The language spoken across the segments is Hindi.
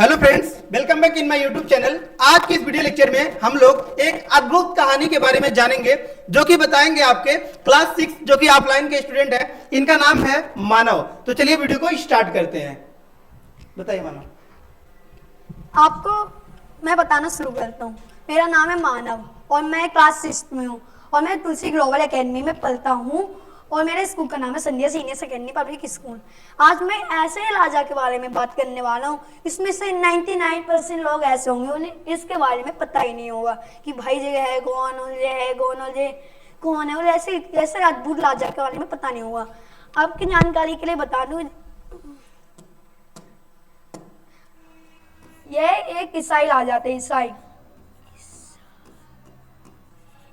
Hello friends, welcome back in my YouTube channel. आज की इस वीडियो लेक्चर में हम लोग एक अद्भुत कहानी के बारे में जानेंगे जो कि बताएंगे आपके क्लास 6 जो कि ऑफलाइन के स्टूडेंट हैं। इनका नाम है मानव। तो चलिए वीडियो को स्टार्ट करते हैं। बताइए मानव। आपको मैं बताना शुरू करता हूँ। मेरा नाम है मानव और मैं क्लास 6 में हूँ और मैं तुलसी ग्लोबल एकेडमी में पढ़ता हूँ और मेरे स्कूल का नाम है संध्या सीनियर सेकेंडरी पब्लिक स्कूल। आज मैं ऐसे राजा के बारे में बात करने वाला हूँ। इसमें से 99% लोग ऐसे होंगे उन्हें इसके बारे में पता ही नहीं होगा कि भाई जी है कौन, ये है कौन और ये कौन है, और ऐसे ऐसे अद्भुत राजा के बारे में पता नहीं होगा। आपकी जानकारी के लिए बता दूँ, यह एक ईसाई राजा थे।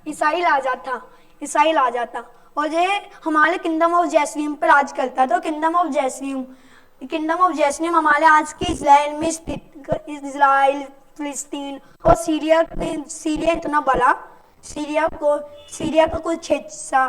ईसाई राजा था और ये हमारे किंगडम ऑफ जैसलीम पर राज करता था। किंगडम ऑफ जैसलीम हमारे आज के इजराइल में स्थित, इजराइल, फिलिस्तीन और सीरिया इतना बड़ा, सीरिया का कुछ हिस्सा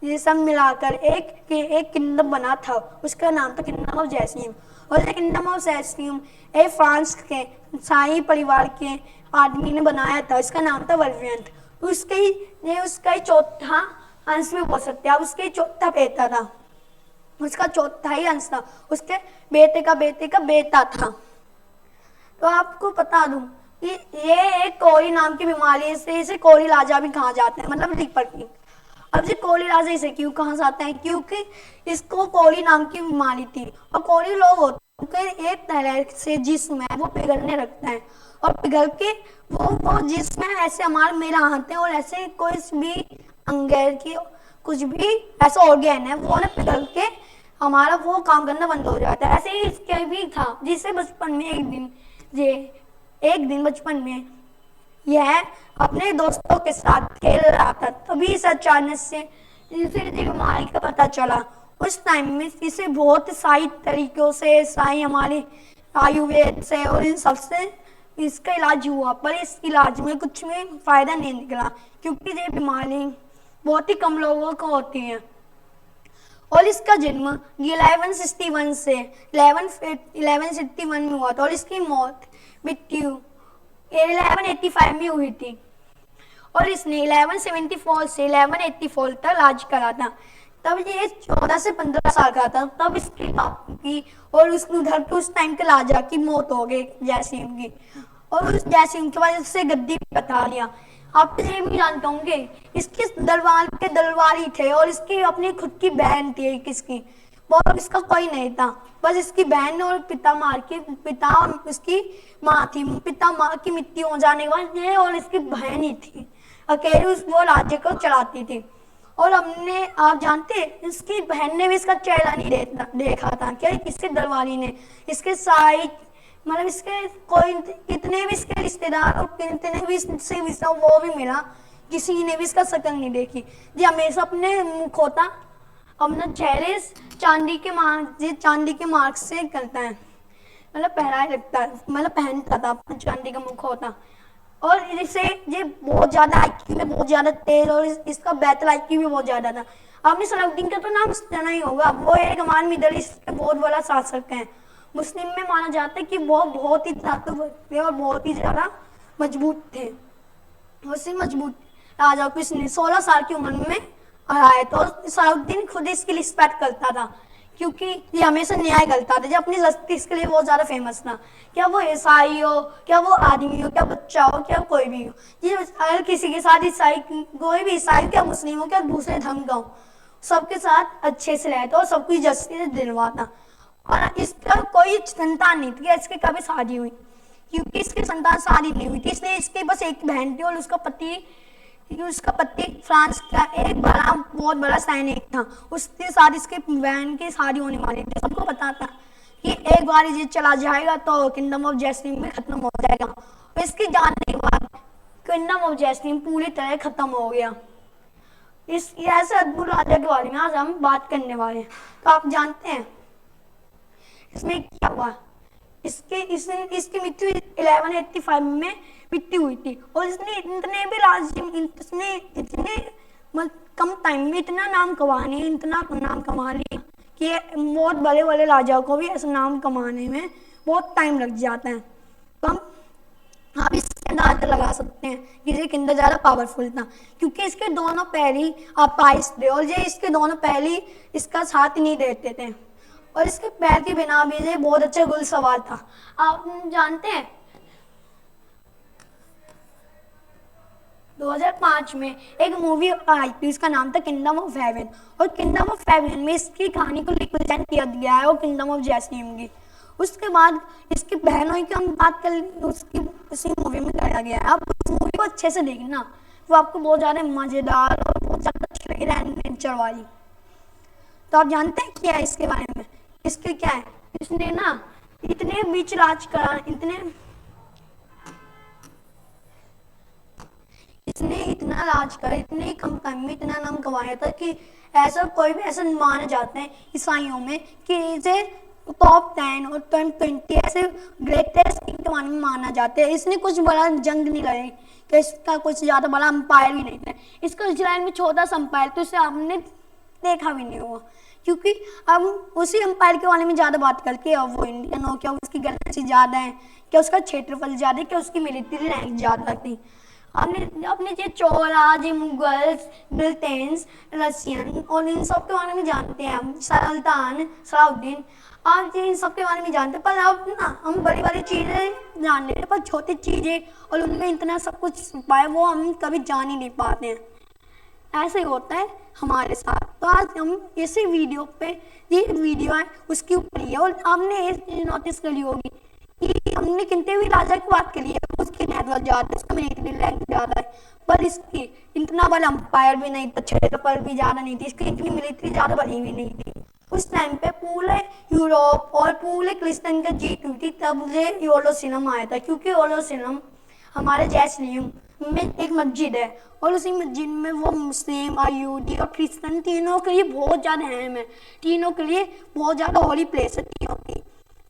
ये सब मिलाकर एक किंगडम बना था। उसका नाम था किंगडम ऑफ जैसलीम। और ये किंगडम ऑफ जैसलीम एक फ्रांस के शाही परिवार के आदमी ने बनाया था। इसका नाम था वल्वियंत। उसका ही चौथा अंश में बोल सकते हैं। उसके चौथा बेटा था, उसका चौथा ही अंश था, उसके बेटे का बेटा था। तो आपको बता दूं कि ये एक कोरी नाम की बीमारी से इसे कोरी राजा भी कहा जाता है, मतलब लीपर किंग। अब ये कोरी राजा इसे क्यों कहा जाता है? क्योंकि इसको कोरी नाम की बीमारी थी और कोरी लोग होते हैं एक तरह से जिस्म है वो पिघलने लगता है और पिघल के वो जिस्म है ऐसे हमारे में आते हैं और ऐसे कोई भी अंगैर की कुछ भी ऐसा ऑर्गेन है वो ना पिघल के हमारा वो काम करना बंद हो जाता है। ऐसे ही इसके भी था जिससे बचपन में एक दिन बचपन में यह अपने दोस्तों के साथ खेल रहा था। तभी इस अचानक से इसे बीमारी का पता चला। उस टाइम में इसे बहुत सारी तरीकों से हमारे आयुर्वेद से और इन सबसे इसका इलाज हुआ, पर इस इलाज में कुछ में फायदा नहीं निकला क्योंकि ये बीमारी बहुत ही कम लोगों को होती है। और इसका जन्म 1161 में हुआ था और इसकी मौत मृत्यु 1185 में हुई थी। और इसने 1174 से 1184 तक राज करा था। तब ये 14 से 15 साल का था। तब इसके बाप की और उस टाइम के राजा की मौत हो गई जैसीम की, और उस जैसीम के बाद इससे गद्दी बता लिया। आप ये भी जानते होंगे इसके दरबारी थे और इसकी अपनी खुद की बहन थी किसकी, और इसका कोई नहीं था, बस इसकी बहन और पिता और इसकी माँ थी। पिता माँ की मृत्यु हो जाने के बाद ये और इसकी बहन ही थी अकेले वो राज्य को चलाती थी। और हमने आप जानते इसकी बहन ने भी इसका चेहरा नहीं देखा था क्या? इसके दरबारी ने इसके साई मतलब इसके कोई कितने भी इसके रिश्तेदार और कितने भी इससे वो भी मिला, किसी ने भी इसका शक्ल नहीं देखी। जी हमेशा अपने मुख होता अपना चेहरे चांदी के मार्क से करता है, मतलब पहनाए लगता है, मतलब पहनता था अपना चांदी का मुख होता। और इसे ये बहुत ज्यादा आईक्यू में बहुत ज्यादा तेज और इसका बेहतर आईक्यू भी बहुत ज्यादा था। आपने सलाउद्दीन का तो नाम सुना ही होगा। वो एक हमारे मिडिल ईस्ट का बहुत बड़ा शासक है। मुस्लिम में माना जाता है कि वो बहुत ही ताकतवर थे और बहुत ही ज्यादा मजबूत थे। उसी मजबूत राजा को इसने 16 साल की उम्र में हराया। तो सलाउद्दीन खुद इसकी रिस्पेक्ट करता था क्योंकि ये हमेशा न्याय करता था। जब अपनी जस्टिस के लिए बहुत ज्यादा फेमस था। क्या वो ईसाई हो, क्या वो आदमी हो, क्या बच्चा हो, क्या कोई भी हो, ये अगर किसी के साथ कोई भी ईसाई क्या मुस्लिम हो क्या दूसरे धर्म का हो, सबके साथ अच्छे से रहता और सबकी जस्टिस दिलवाता। और इसका कोई संतान नहीं थी, इसकी कभी शादी हुई क्योंकि इसकी संतान शादी नहीं हुई थी, इसलिए इसके बस एक बहन थी और उसका पति फ्रांस का एक बहुत बड़ा सैनिक था। उसके साथ इसके बहन की शादी होने वाली थी। सबको पता था कि एक बार ये चला जाएगा तो किंगडम ऑफ जैसलीम में खत्म हो जाएगा। तो इसके जाने के बाद किंगडम ऑफ जैसलीम पूरी तरह खत्म हो गया। इस ऐसे अद्भुत राजा के बारे में आज हम बात करने वाले हैं। तो आप जानते हैं इसमें क्या हुआ? इसकी मृत्यु 1185 में मृत्यु हुई थी और इसने इतने कम टाइम में इतना नाम कमा लिया कि बहुत बड़े बड़े राजाओं को भी ऐसा नाम कमाने में बहुत टाइम लग जाता है। तो आप इसके अंदाजा लगा सकते हैं कि ये कितना ज़्यादा पावरफुल था, क्योंकि इसके दोनों पैर ही अपाइस थे और ये इसके दोनों पैर ही इसका साथ नहीं देते थे, और इसके पैर के बिना भी ये बहुत अच्छा घुड़सवार था। आप जानते हैं 2005 में एक मूवी आई थी, इसका नाम था किंगडम ऑफ हेवन, और किंगडम ऑफ हेवन में इसकी कहानी को रिप्रेजेंट किया गया है और किंगडम ऑफ जैसलीम की। उसके बाद इसकी बहनों की हम बात कर, उसकी उसी मूवी में कराया गया है। आप उस मूवी को अच्छे से देखना, वो आपको बहुत ज़्यादा मज़ेदार और बहुत ज़्यादा अच्छी लगेगी, एडवेंचर वाली। तो आप जानते हैं क्या है इसके बारे में? इसके क्या है, इसने ना इतने बीच राज करा, इसने इतना राज करा, इतने कम टाइम में इतना नाम कमाया था कि ऐसा कोई भी ऐसा माने जाते हैं ईसाइयों में कि इसे टॉप 10 और टॉप 20 ऐसे ग्रेटेस्ट किंग के बारे में माना जाता है। इसने कुछ बड़ा जंग नहीं लड़ी, कि इसका कुछ ज़्यादा बड़ा अंपायर भी नहीं था। इसका इजराइल में छोटा सा अंपायर, तो इसे आपने देखा भी नहीं हुआ, क्योंकि अब उसी अंपायर के बारे में ज़्यादा बात करके अब वो इंडियन हो, क्या उसकी गैलेक्सी ज़्यादा है, क्या उसका क्षेत्रफल ज़्यादा है, क्या उसकी मिलिट्री रैंक ज़्यादा थी। अपने ये चौराज, मुगल्स, ब्रिटेन्स, रशियन और इन सब के बारे में जानते हैं हम, सुल्तान सलाउद्दीन, आप इन सब के बारे में जानते हैं। पर अब ना हम बड़ी बड़ी चीज़ें जान लेते हैं, पर छोटी चीज़ें और उनमें इतना सब कुछ छुपा है वो हम कभी जान ही नहीं पाते हैं। ऐसे ही होता है हमारे साथ। तो आज हम इसी वीडियो पे, ये वीडियो है उसके ऊपर ही है, और आपने ये चीज़ नोटिस करी होगी कि हमने कितने भी राजा की बात करी है, उसकी नेटवर्क ज़्यादा है, उसका मिलिट्री रैंक ज़्यादा है, पर इसकी इतना बड़ा अंपायर भी नहीं था, क्षेत्रफल भी ज़्यादा नहीं थी, इसकी इतनी मिलिट्री ज़्यादा बड़ी भी नहीं थी। उस टाइम पे पूरे यूरोप और पूरे क्रिश्चियन का जीत हुई थी, तब ये यरूशलेम आया था, क्योंकि यरूशलेम हमारे जैसलीम में एक मस्जिद है, और उसी मस्जिद में वो मुस्लिम और यहूदी और क्रिश्चियन तीनों के लिए बहुत ज़्यादा अहम है, तीनों के लिए बहुत ज़्यादा होली प्लेस है तीनों की,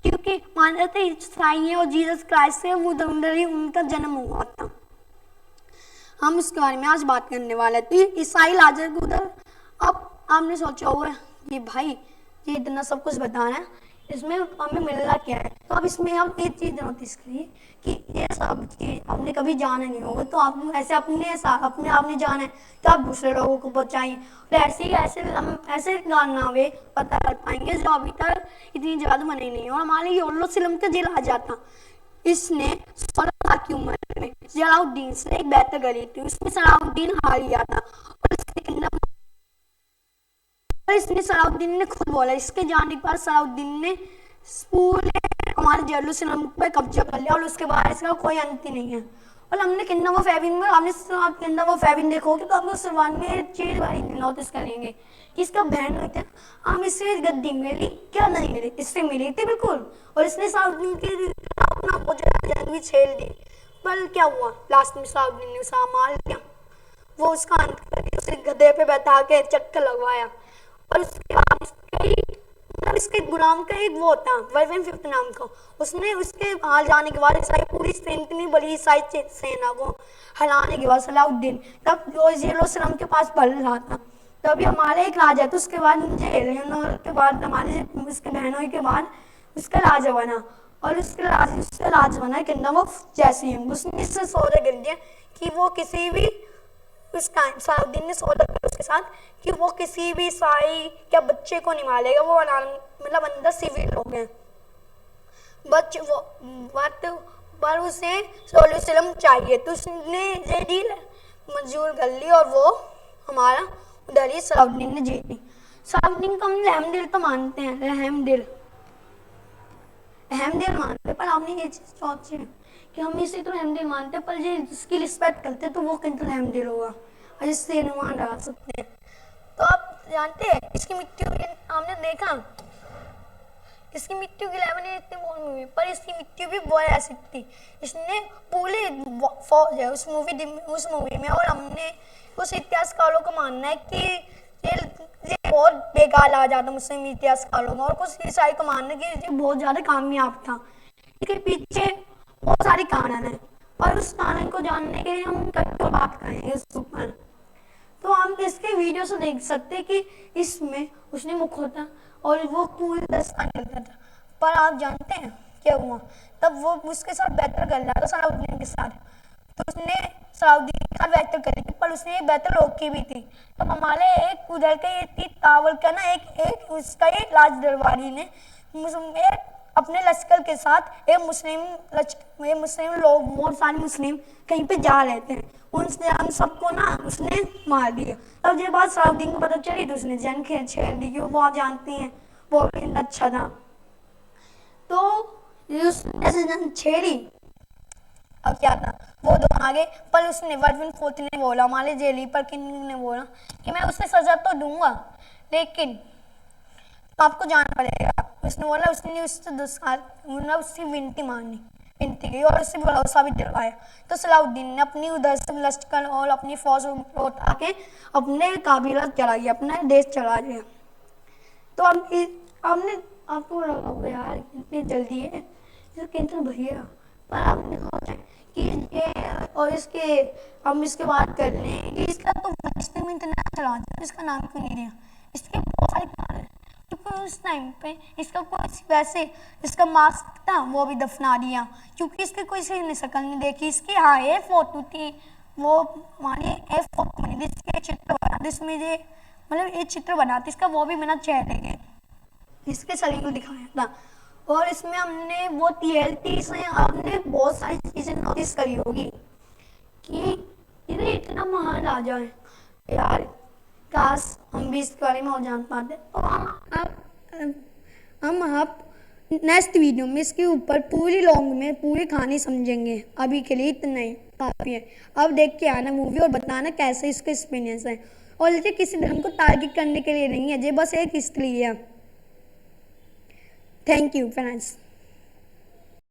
क्योंकि मान जाते हैं ईसाई और जीसस क्राइस्ट से वो उधर ही उनका जन्म हुआ था। हम इसके बारे में आज बात करने वाले थे, ईसाई राजा के उधर। अब आपने सोचा होगा कि भाई ये इतना सब कुछ बताना है, इसमें हमें मिलना क्या है? तो अब इसमें हम एक चीज़ नोटिस करिए कि ये सब चीज़ आपने कभी जाना नहीं होगा, तो आप ऐसे अपने आपने जाना है तो आप दूसरे लोगों को बताइए, और ऐसे कारनामे पता कर पाएंगे जो अभी तक इतनी ज़्यादा बने नहीं। और हमारे यरूशलेम का जिला आ जाता, इसने 16 साल की उम्र में सलाउद्दीन से एक बैठक करी थी, उसमें सलाउद्दीन हार गया था, और इसने सलाउद्दीन ने खुद बोला, इसके जाने के बाद सलाउद्दीन ने पूरे हमारे यरूशलेम पे कब्जा कर लिया, और उसके बाद इसका कोई अंत ही नहीं है। और हमने किंगडम ऑफ हेवन में, आपने किंगडम ऑफ हेवन देखोगे तो आपको शुरुआत में एक चीज बड़ी नोटिस करेंगे कि इसका बहन होता है, हम इससे गद्दी मिली क्या नहीं मिली, इससे मिली थी बिल्कुल, और इसने सलाउद्दीन की अपना जंग भी छेड़ ली। पर क्या हुआ, लास्ट में सलाउद्दीन ने उसे मार लिया, वो उसका अंत करके उसे गधे पे बैठा के चक्कर लगवाया, और उसके बाद इसके गुलाम का एक वो था वर्वन फिफ्थ नाम का, उसने उसके हार जाने के बाद ईसाई पूरी इतनी बड़ी ईसाई सेना को हराने के बाद सलाउद्दीन तब यरूशलेम के पास पड़ रहा था, तभी हमारे एक राजा था, उसके बाद के बाद हमारे उसके बहनों के बाद उसका राजा बना, और उसका राजा बना किंगडम ऑफ जैसलीम। उसने इससे सौदा कर दिया कि वो किसी भी सलाउद्दीन ने सौदा किया उसके साथ कि वो किसी भी ईसाई या बच्चे को नहीं मारेगा, वो मतलब अंदर सिविल लोग हैं पर उसे यरूशलेम चाहिए, तो उसने ये डील मंजूर कर ली, और वो हमारा उधर ही सलाउद्दीन ने जीती। सलाउद्दीन को हम रहमदिल तो मानते हैं, रहमदिल मानते हैं, पर आपने ये चीज सोची कि हम इसे तो रहमदिल मानते हैं, पर ये जिसकी रिस्पेक्ट करते हैं तो वो किंतु रहमदिल होगा, और जिससे अनुमान लगा सकते हैं। तो आप जानते हैं इसकी मृत्यु आपने देखा, इसकी मृत्यु 1184 मूवी, पर इसकी मृत्यु भी बहुत ऐसी थी, इसने पूरे फौज है उस मूवी में, और हमने उस इतिहासकारों को मानना है कि ये बहुत बेकार आ जाता मुस्लिम इतिहासकारों का, और कुछ ईसाई को मानना है कि ये बहुत ज़्यादा कामयाब था। इसके पीछे बहुत सारे कारण हैं, और उस कारण को जानने के लिए हम कल बात करेंगे इस ऊपर। तो हम इसके वीडियो से देख सकते हैं कि इसमें उसने मुख होता और वो पूरी दस्तान करता था। पर आप जानते हैं क्या हुआ, तब वो उसके साथ बैटल कर रहा था सलाउद्दीन के साथ, तो उसने सलाउद्दीन के साथ बैटल करी थी, पर उसने ये बैटल रोकी भी थी। तब हमारे एक उधर के तावल का ना एक उसका एक राज दरबारी ने अपने लश्कर के साथ एक मुस्लिम लोग, बहुत सारे मुस्लिम कहीं पे जा रहे थे, उनसे हम सबको ना उसने मार दिया। तब जब बात सलाउद्दीन को पता चली तो उसने जंग छेड़ दी, वो बहुत जानती हैं, वो भी अच्छा था। तो उसने जंग छेड़ी, अब क्या था, वो दो आगे, पर उसने वर्जिन फोर्थ ने बोला, हमारे जेली पर किंग ने बोला कि मैं उसे सजा तो दूंगा, लेकिन आपको जाना पड़ेगा। उसने बोला, उसने उससे 10 साल मतलब उसकी विनती की और उससे भरोसा भी दिलवाया। तो सलाउद्दीन ने अपनी उधर से लश्कर और अपनी फौज उठा के अपने काबिला चला गया, अपना देश चला गया। तो हमने आपको लगा यार इतनी जल्दी है कैंसर भैया, पर आपने सोचा कि और हम इसके बात कर लें कि इसका तो फलस्तीन में इतना चला, इसका नाम क्यों नहीं दिया, इसके बहुत सारे कारण हैं, क्योंकि उस टाइम पे इसका कोई वैसे इसका मास्क था वो भी दफना दिया, क्योंकि इसकी कोई सही ने शक्ल नहीं देखी। इसकी हाँ ये फोटो थी, वो हमारी एक फोटो बनी, जिसके चित्र बना, जिसमें ये मतलब ये चित्र बनाते, इसका वो भी मैंने चेहरे के इसके शरीर को दिखाया था। और इसमें हमने वो TLT से आपने बहुत सारी चीजें नोटिस करी होगी कि ये इतना महान राजा है यार, काश हम भी इसके बारे में और जान पाते। तो हम आप नेक्स्ट वीडियो में इसके ऊपर पूरी लॉन्ग में पूरी कहानी समझेंगे। अभी के लिए इतना ही काफ़ी है। अब देख के आना मूवी और बताना कैसे इसका एक्सपीरियंस है। और ये किसी धर्म को टारगेट करने के लिए नहीं है, ये बस एक इसलिए है। Thank you friends.